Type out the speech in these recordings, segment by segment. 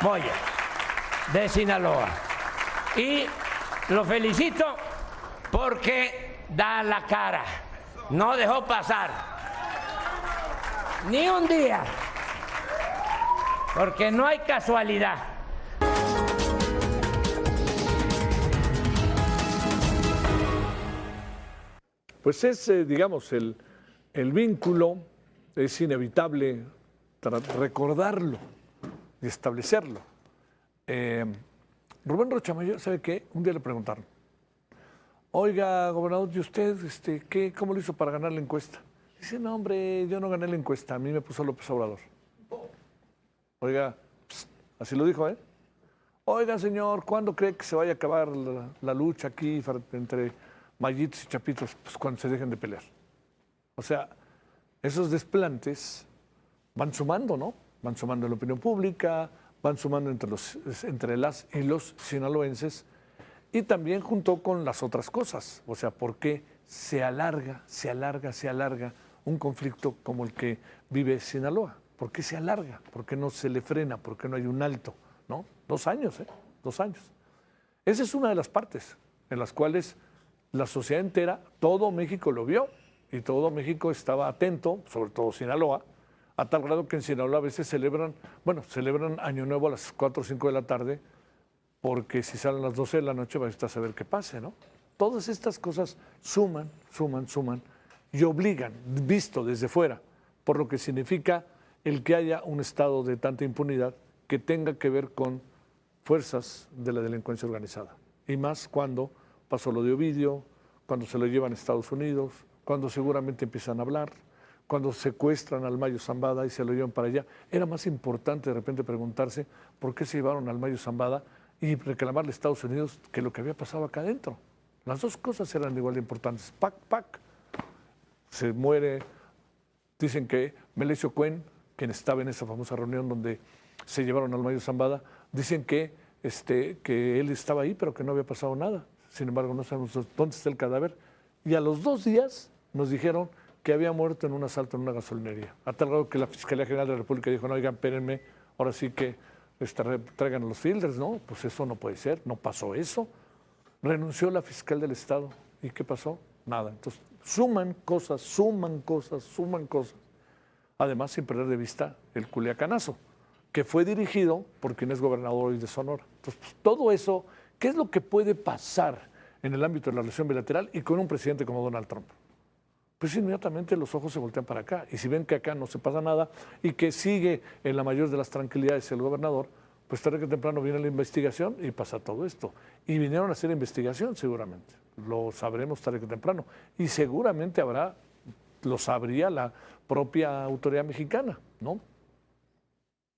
Moya, de Sinaloa. Y lo felicito porque da la cara, no dejó pasar ni un día, porque no hay casualidad. Pues es, digamos, el vínculo, es inevitable recordarlo y establecerlo. Rubén Rocha Moya, ¿sabe qué? Un día le preguntaron, oiga, gobernador, ¿y usted cómo lo hizo para ganar la encuesta? Dice, no, hombre, yo no gané la encuesta, a mí me puso López Obrador. Oiga, así lo dijo, ¿eh? Oiga, señor, ¿cuándo cree que se vaya a acabar la lucha aquí entre Mayitos y Chapitos? Pues cuando se dejen de pelear. O sea, esos desplantes van sumando, ¿no? Van sumando en la opinión pública, van sumando entre las y los sinaloenses y también junto con las otras cosas. O sea, ¿por qué se alarga un conflicto como el que vive Sinaloa? ¿Por qué se alarga? ¿Por qué no se le frena? ¿Por qué no hay un alto? ¿No? 2 años, 2 años. Esa es una de las partes en las cuales la sociedad entera, todo México lo vio y todo México estaba atento, sobre todo Sinaloa, a tal grado que en Sinaloa a veces celebran Año Nuevo a las 4 o 5 de la tarde, porque si salen a las 12 de la noche va a saber qué pase, ¿no? Todas estas cosas suman y obligan, visto desde fuera, por lo que significa el que haya un estado de tanta impunidad que tenga que ver con fuerzas de la delincuencia organizada. Y más cuando pasó lo de Ovidio, cuando se lo llevan a Estados Unidos, cuando seguramente empiezan a hablar, cuando secuestran al Mayo Zambada y se lo llevan para allá. Era más importante de repente preguntarse por qué se llevaron al Mayo Zambada y reclamarle a Estados Unidos que lo que había pasado acá adentro. Las dos cosas eran igual de importantes. Pac. Se muere, dicen que Melesio Cuen, quien estaba en esa famosa reunión donde se llevaron al Mayo Zambada, dicen que él estaba ahí, pero que no había pasado nada. Sin embargo, no sabemos dónde está el cadáver. Y a los 2 días nos dijeron que había muerto en un asalto en una gasolinería. A tal grado que la Fiscalía General de la República dijo, no, oigan, espérenme, ahora sí que traigan a los fielders, ¿no? Pues eso no puede ser, no pasó eso. Renunció la fiscal del Estado. ¿Y qué pasó? Nada. Entonces, suman cosas. Además, sin perder de vista el Culiacanazo, que fue dirigido por quien es gobernador hoy de Sonora. Entonces, pues, todo eso, ¿qué es lo que puede pasar en el ámbito de la relación bilateral y con un presidente como Donald Trump? Pues inmediatamente los ojos se voltean para acá. Y si ven que acá no se pasa nada y que sigue en la mayor de las tranquilidades el gobernador, pues tarde que temprano viene la investigación y pasa todo esto. Y vinieron a hacer investigación seguramente. Lo sabremos tarde que temprano. Y seguramente lo sabría la propia autoridad mexicana, ¿no?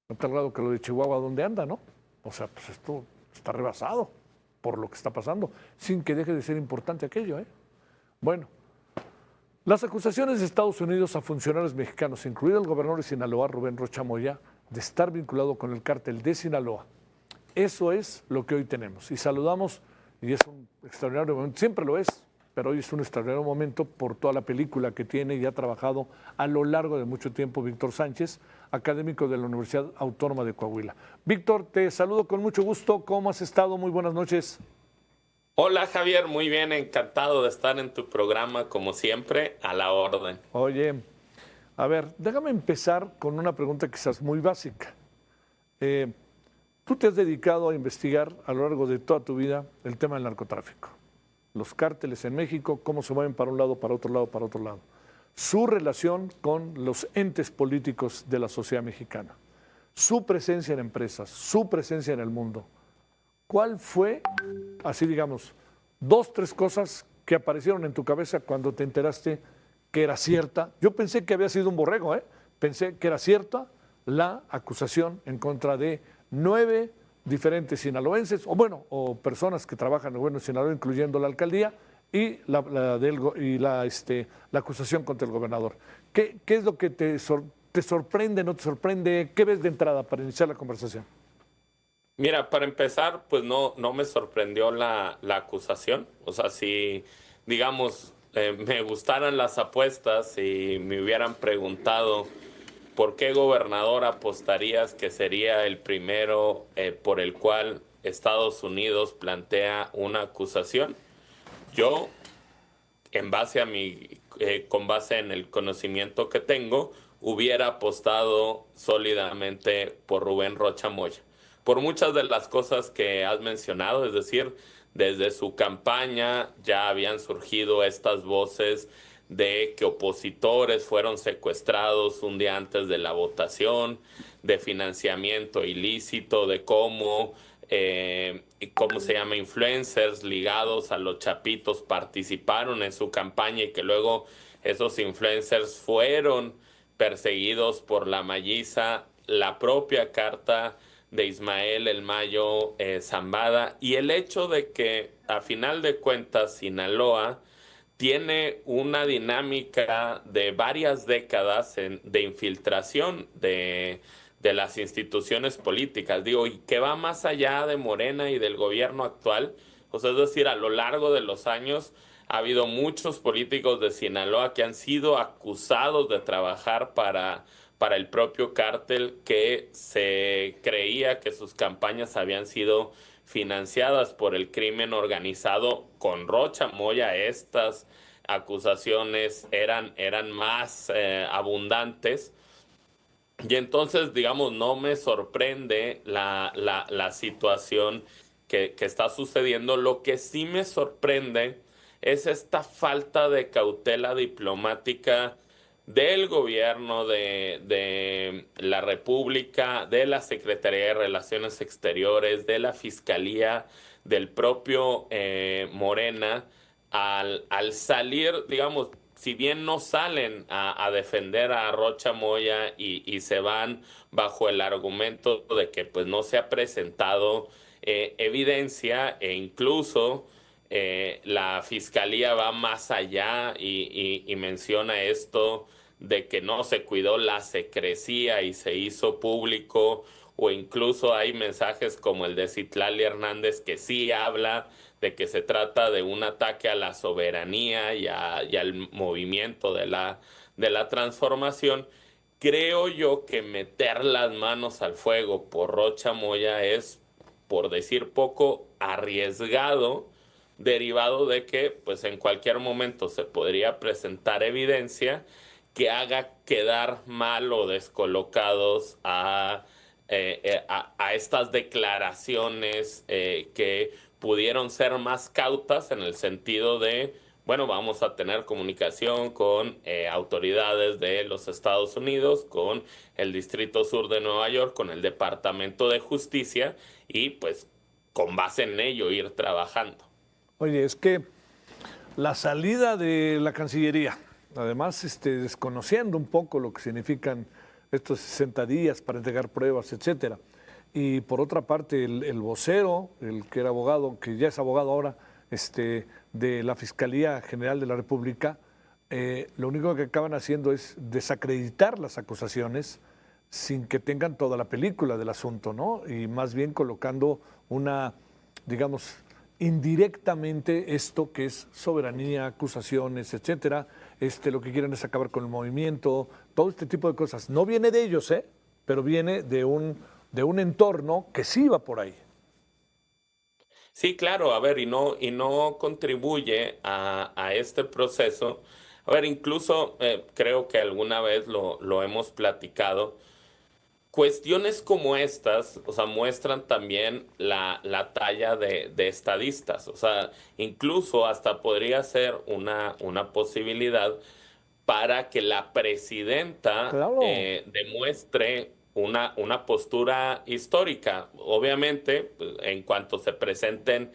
A tal grado que lo de Chihuahua, ¿dónde anda, no? O sea, pues esto está rebasado por lo que está pasando, sin que deje de ser importante aquello, ¿eh? Bueno, las acusaciones de Estados Unidos a funcionarios mexicanos, incluido el gobernador de Sinaloa, Rubén Rocha Moya, de estar vinculado con el cártel de Sinaloa. Eso es lo que hoy tenemos. Y saludamos, y es un extraordinario momento, siempre lo es, pero hoy es un extraordinario momento por toda la película que tiene y ha trabajado a lo largo de mucho tiempo Víctor Sánchez, académico de la Universidad Autónoma de Coahuila. Víctor, te saludo con mucho gusto. ¿Cómo has estado? Muy buenas noches. Hola Javier, muy bien, encantado de estar en tu programa como siempre, a la orden. Oye, a ver, déjame empezar con una pregunta quizás muy básica. Tú te has dedicado a investigar a lo largo de toda tu vida el tema del narcotráfico. Los cárteles en México, cómo se mueven para un lado, para otro lado, para otro lado. Su relación con los entes políticos de la sociedad mexicana. Su presencia en empresas, su presencia en el mundo. ¿Cuál fue, así digamos, 2, 3 cosas que aparecieron en tu cabeza cuando te enteraste que era cierta? Yo pensé que había sido un borrego, pensé que era cierta la acusación en contra de 9 diferentes sinaloenses, o personas que trabajan en el gobierno de Sinaloa, incluyendo la alcaldía, y la acusación contra el gobernador. ¿Qué es lo que te sorprende, no te sorprende? ¿Qué ves de entrada para iniciar la conversación? Mira, para empezar, pues no me sorprendió la acusación. O sea, si, digamos, me gustaran las apuestas y me hubieran preguntado ¿por qué gobernador apostarías que sería el primero por el cual Estados Unidos plantea una acusación? Yo, con base en el conocimiento que tengo, hubiera apostado sólidamente por Rubén Rocha Moya. Por muchas de las cosas que has mencionado, es decir, desde su campaña ya habían surgido estas voces de que opositores fueron secuestrados un día antes de la votación, de financiamiento ilícito, de cómo se llama, influencers ligados a los Chapitos participaron en su campaña y que luego esos influencers fueron perseguidos por la Malliza, la propia carta de Ismael El Mayo Zambada, y el hecho de que a final de cuentas Sinaloa tiene una dinámica de varias décadas de infiltración de las instituciones políticas, digo, y que va más allá de Morena y del gobierno actual. O sea, es decir, a lo largo de los años ha habido muchos políticos de Sinaloa que han sido acusados de trabajar para el propio cártel, que se creía que sus campañas habían sido financiadas por el crimen organizado. Con Rocha Moya estas acusaciones eran más abundantes. Y entonces, digamos, no me sorprende la situación que está sucediendo. Lo que sí me sorprende es esta falta de cautela diplomática del gobierno de la República, de la Secretaría de Relaciones Exteriores, de la Fiscalía, del propio Morena, al salir, digamos, si bien no salen a defender a Rocha Moya y se van bajo el argumento de que pues no se ha presentado evidencia, e incluso la fiscalía va más allá y menciona esto de que no se cuidó la secrecía y se hizo público, o incluso hay mensajes como el de Citlali Hernández que sí habla de que se trata de un ataque a la soberanía y al movimiento de la transformación. Creo yo que meter las manos al fuego por Rocha Moya es, por decir poco, arriesgado, derivado de que pues en cualquier momento se podría presentar evidencia que haga quedar mal o descolocados a estas declaraciones que pudieron ser más cautas, en el sentido de, bueno, vamos a tener comunicación con autoridades de los Estados Unidos, con el Distrito Sur de Nueva York, con el Departamento de Justicia, y pues con base en ello ir trabajando. Oye, es que la salida de la Cancillería, además desconociendo un poco lo que significan estos 60 días para entregar pruebas, etcétera. Y por otra parte, el vocero, el que era abogado, que ya es abogado ahora, de la Fiscalía General de la República, lo único que acaban haciendo es desacreditar las acusaciones sin que tengan toda la película del asunto, ¿no? Y más bien colocando una, digamos, indirectamente esto que es soberanía, acusaciones, etcétera. Lo que quieren es acabar con el movimiento, todo este tipo de cosas. No viene de ellos, pero viene de un entorno que sí va por ahí. Sí, claro, a ver, y no contribuye a este proceso. A ver, incluso creo que alguna vez lo hemos platicado. Cuestiones como estas, o sea, muestran también la talla de estadistas. O sea, incluso hasta podría ser una posibilidad para que la presidenta Claro. demuestre una postura histórica. Obviamente, pues, en cuanto se presenten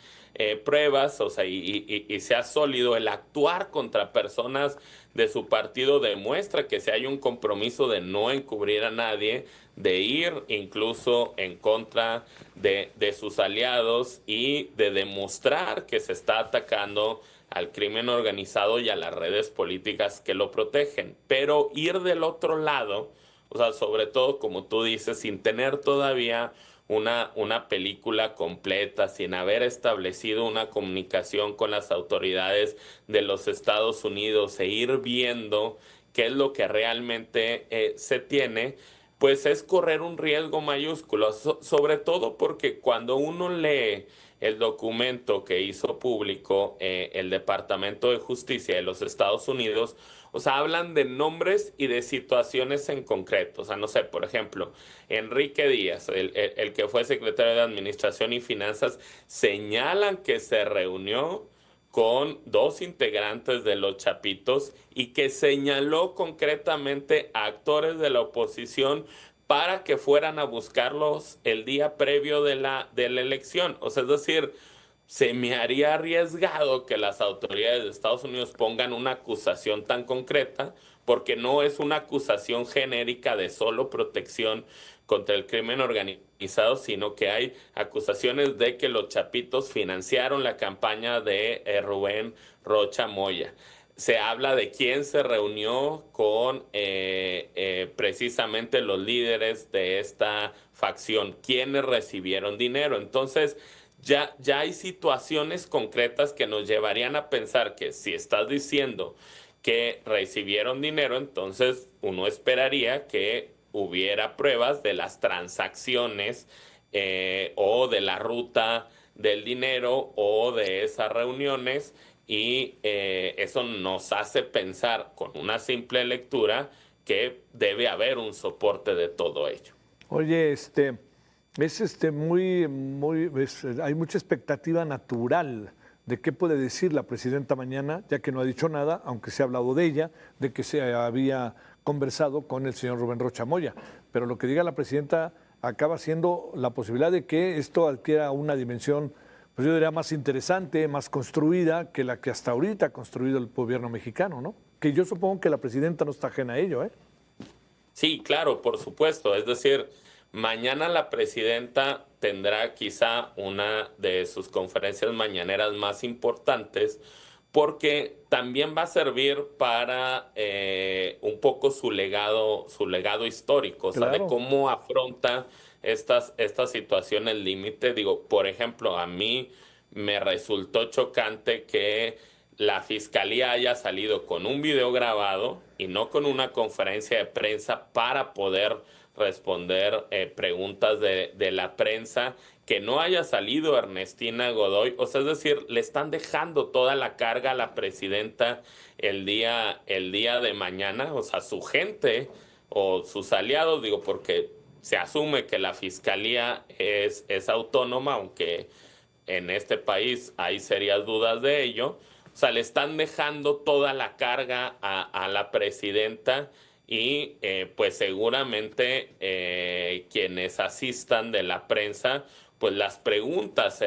pruebas, o sea, y sea sólido, el actuar contra personas de su partido demuestra que si hay un compromiso de no encubrir a nadie, de ir incluso en contra de sus aliados y de demostrar que se está atacando al crimen organizado y a las redes políticas que lo protegen. Pero ir del otro lado, o sea, sobre todo, como tú dices, sin tener todavía una película completa, sin haber establecido una comunicación con las autoridades de los Estados Unidos, e ir viendo qué es lo que realmente se tiene, pues es correr un riesgo mayúsculo, sobre todo porque cuando uno lee el documento que hizo público el Departamento de Justicia de los Estados Unidos, o sea, hablan de nombres y de situaciones en concreto. O sea, no sé, por ejemplo, Enrique Díaz, el que fue secretario de Administración y Finanzas, señalan que se reunió con dos integrantes de los Chapitos y que señaló concretamente a actores de la oposición para que fueran a buscarlos el día previo de la elección. O sea, es decir, se me haría arriesgado que las autoridades de Estados Unidos pongan una acusación tan concreta, porque no es una acusación genérica de solo protección contra el crimen organizado, sino que hay acusaciones de que los Chapitos financiaron la campaña de Rubén Rocha Moya. Se habla de quién se reunió con precisamente los líderes de esta facción, quiénes recibieron dinero. Entonces, ya hay situaciones concretas que nos llevarían a pensar que si estás diciendo que recibieron dinero, entonces uno esperaría que hubiera pruebas de las transacciones o de la ruta del dinero o de esas reuniones, y eso nos hace pensar con una simple lectura que debe haber un soporte de todo ello. Oye, hay mucha expectativa natural de qué puede decir la presidenta mañana, ya que no ha dicho nada, aunque se ha hablado de ella, de que se había conversado con el señor Rubén Rocha Moya. Pero lo que diga la presidenta acaba siendo la posibilidad de que esto adquiera una dimensión, pues yo diría, más interesante, más construida que la que hasta ahorita ha construido el gobierno mexicano, ¿no? Que yo supongo que la presidenta no está ajena a ello, ¿eh? Sí, claro, por supuesto. Es decir, mañana la presidenta tendrá quizá una de sus conferencias mañaneras más importantes, porque también va a servir para un poco su legado histórico, o sea, de Claro. cómo afronta estas situaciones límite. Digo, por ejemplo, a mí me resultó chocante que la fiscalía haya salido con un video grabado y no con una conferencia de prensa para poder responder preguntas de la prensa, que no haya salido Ernestina Godoy. O sea, es decir, le están dejando toda la carga a la presidenta el día de mañana. O sea, su gente o sus aliados, digo, porque se asume que la fiscalía es autónoma, aunque en este país hay serias dudas de ello. O sea, le están dejando toda la carga a la presidenta, y pues seguramente quienes asistan de la prensa, pues las preguntas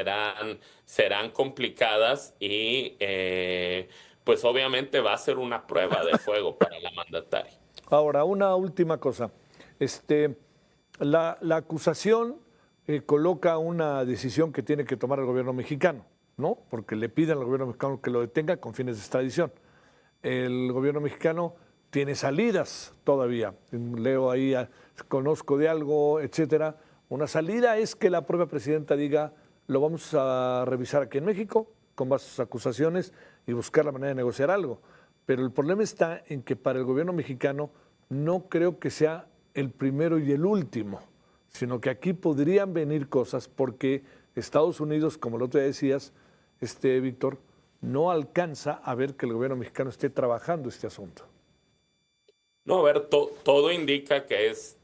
serán complicadas, y pues obviamente va a ser una prueba de fuego para la mandataria. Ahora, una última cosa. La acusación coloca una decisión que tiene que tomar el gobierno mexicano, ¿no? Porque le piden al gobierno mexicano que lo detenga con fines de extradición. El gobierno mexicano tiene salidas todavía. Leo ahí, conozco de algo, etcétera. Una salida es que la propia presidenta diga, lo vamos a revisar aquí en México con bases acusaciones y buscar la manera de negociar algo. Pero el problema está en que para el gobierno mexicano no creo que sea el primero y el último, sino que aquí podrían venir cosas porque Estados Unidos, como el otro día decías, Víctor, no alcanza a ver que el gobierno mexicano esté trabajando este asunto. No, a ver, todo indica que es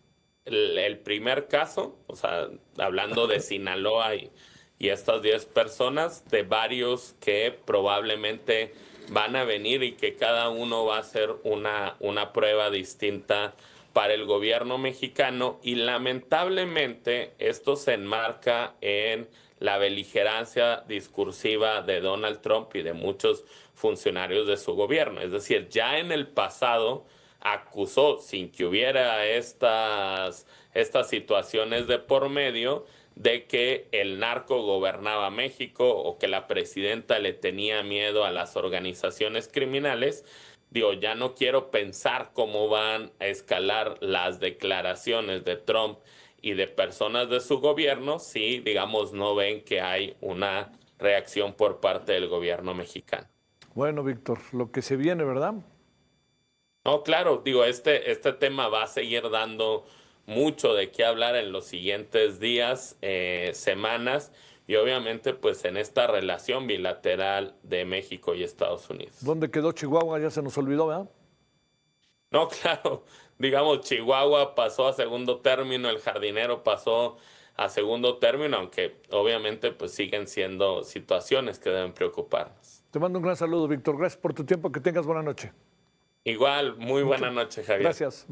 el primer caso, o sea, hablando de Sinaloa y estas 10 personas, de varios que probablemente van a venir, y que cada uno va a ser una prueba distinta para el gobierno mexicano. Y lamentablemente esto se enmarca en la beligerancia discursiva de Donald Trump y de muchos funcionarios de su gobierno. Es decir, ya en el pasado acusó, sin que hubiera estas situaciones de por medio, de que el narco gobernaba México o que la presidenta le tenía miedo a las organizaciones criminales. Digo, ya no quiero pensar cómo van a escalar las declaraciones de Trump y de personas de su gobierno si, digamos, no ven que hay una reacción por parte del gobierno mexicano. Bueno, Víctor, lo que se viene, ¿verdad? No, claro, digo, este tema va a seguir dando mucho de qué hablar en los siguientes días, semanas, y obviamente pues en esta relación bilateral de México y Estados Unidos. ¿Dónde quedó Chihuahua? Ya se nos olvidó, ¿verdad? No, claro, digamos, Chihuahua pasó a segundo término, el Jardinero pasó a segundo término, aunque obviamente pues siguen siendo situaciones que deben preocuparnos. Te mando un gran saludo, Víctor. Gracias por tu tiempo. Que tengas buena noche. Igual, muy buena noche, Javier. Gracias.